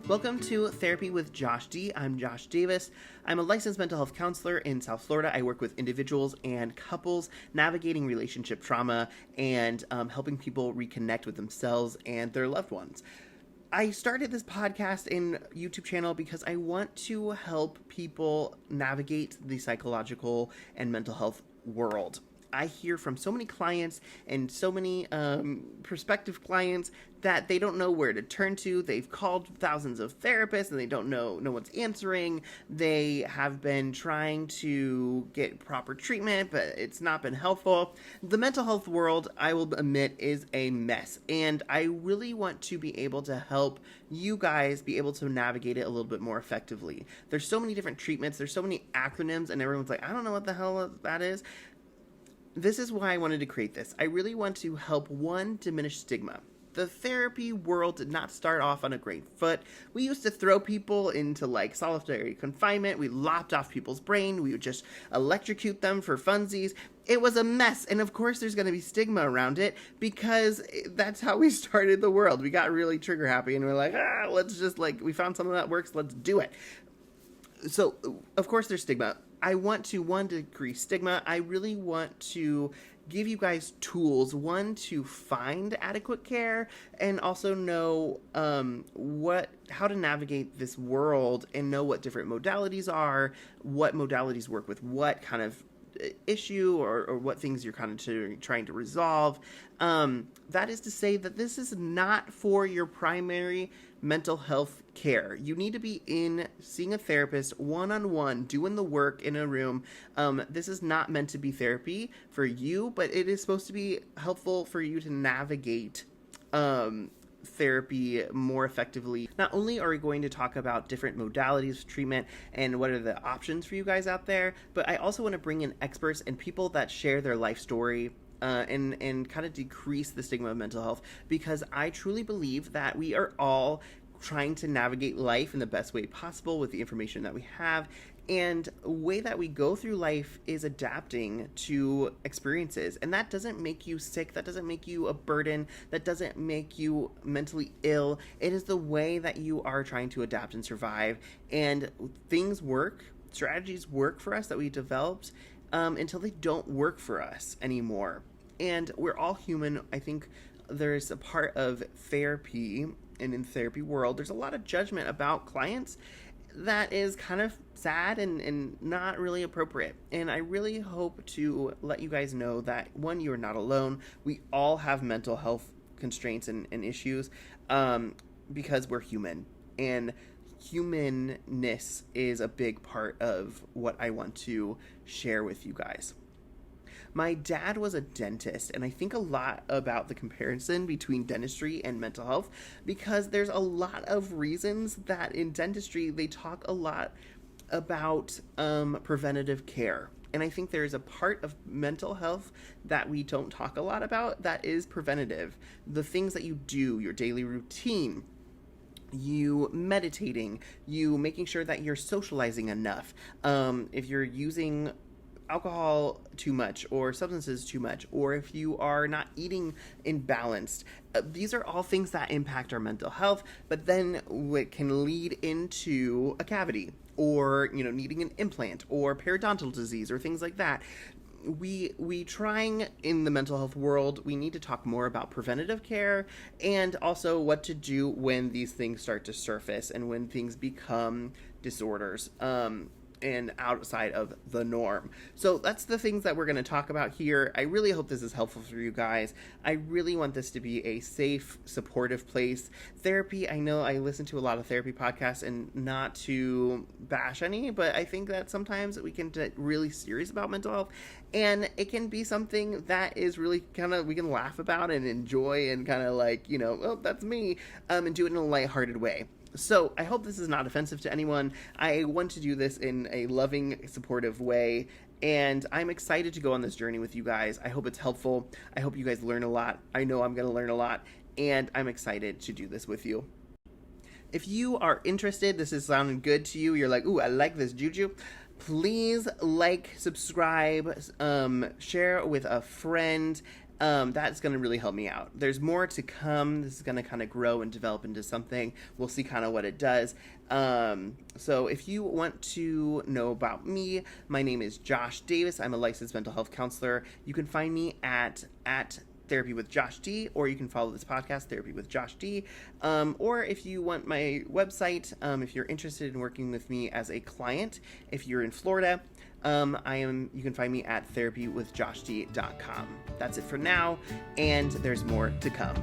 Welcome to Therapy with Josh D. I'm Josh Davis. I'm a licensed mental health counselor in South Florida. I work with individuals and couples navigating relationship trauma and helping people reconnect with themselves and their loved ones. I started this podcast and YouTube channel because I want to help people navigate the psychological and mental health world. I hear from so many clients and so many prospective clients that they don't know where to turn to. They've called thousands of therapists and they don't know, no one's answering. They have been trying to get proper treatment, but it's not been helpful. The mental health world, I will admit, is a mess. And I really want to be able to help you guys be able to navigate it a little bit more effectively. There's so many different treatments. There's so many acronyms and everyone's like, I don't know what the hell that is. This is why I wanted to create this. I really want to help, one, diminish stigma. The therapy world did not start off on a great foot. We used to throw people into like solitary confinement. We lopped off people's brain. We would just electrocute them for funsies. It was a mess. And of course there's going to be stigma around it because that's how we started the world. We got really trigger happy and we're like, let's just we found something that works. Let's do it. So of course there's stigma. I want to, one, decrease stigma. I really want to give you guys tools, one, to find adequate care and also know how to navigate this world and know what different modalities are, what modalities work with what kind of issue or what things you're kind of trying to resolve. That is to say that this is not for your primary mental health care. You need to be seeing a therapist one-on-one, doing the work in a room. This is not meant to be therapy for you, but it is supposed to be helpful for you to navigate therapy more effectively. Not only are we going to talk about different modalities of treatment and what are the options for you guys out there, but I also want to bring in experts and people that share their life story and kind of decrease the stigma of mental health, because I truly believe that we are all trying to navigate life in the best way possible with the information that we have. And a way that we go through life is adapting to experiences. And that doesn't make you sick. That doesn't make you a burden. That doesn't make you mentally ill. It is the way that you are trying to adapt and survive. And things work, strategies work for us that we developed until they don't work for us anymore. And we're all human. I think there's a part of therapy, and in the therapy world, there's a lot of judgment about clients that is kind of sad and not really appropriate. And I really hope to let you guys know that, one, you are not alone. We all have mental health constraints and issues because we're human. And humanness is a big part of what I want to share with you guys. My dad was a dentist, and I think a lot about the comparison between dentistry and mental health, because there's a lot of reasons that in dentistry they talk a lot about preventative care. And I think there's a part of mental health that we don't talk a lot about that is preventative. The things that you do, your daily routine, you meditating, you making sure that you're socializing enough. If you're using alcohol too much or substances too much, or if you are not eating imbalanced, these are all things that impact our mental health, but then what can lead into a cavity or, needing an implant or periodontal disease or things like that. We trying in the mental health world, we need to talk more about preventative care and also what to do when these things start to surface and when things become disorders and outside of the norm. So that's the things that we're going to talk about here. I really hope this is helpful for you guys. I really want this to be a safe, supportive place. Therapy, I know I listen to a lot of therapy podcasts, and not to bash any, but I think that sometimes we can get really serious about mental health, and it can be something that is really we can laugh about and enjoy and oh, that's me, and do it in a lighthearted way. So I hope this is not offensive to anyone. I want to do this in a loving, supportive way, and I'm excited to go on this journey with you guys. I hope it's helpful. I hope you guys learn a lot. I know I'm going to learn a lot, and I'm excited to do this with you. If you are interested, this is sounding good to you, you're like, ooh, I like this juju, please subscribe, share with a friend, that's going to really help me out. There's more to come. This is going to kind of grow and develop into something. We'll see kind of what it does. So if you want to know about me, my name is Josh Davis. I'm a licensed mental health counselor. You can find me at TherapyWithJoshD, or you can follow this podcast, TherapyWithJoshD. Or if you want my website, if you're interested in working with me as a client, if you're in Florida, you can find me at therapywithjoshd.com. That's it for now, and there's more to come.